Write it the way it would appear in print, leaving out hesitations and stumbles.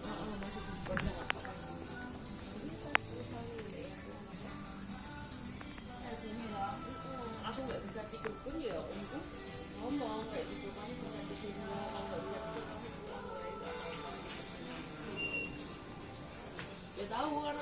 masih banyak apa kan. Aku nggak bisa tidur pun ya untuk ngomong kayak gitu, kamu bisa tidur nggak, kalau nggak bisa tidur kamu pulang mulai nggak apa-apa. Ya tahu kan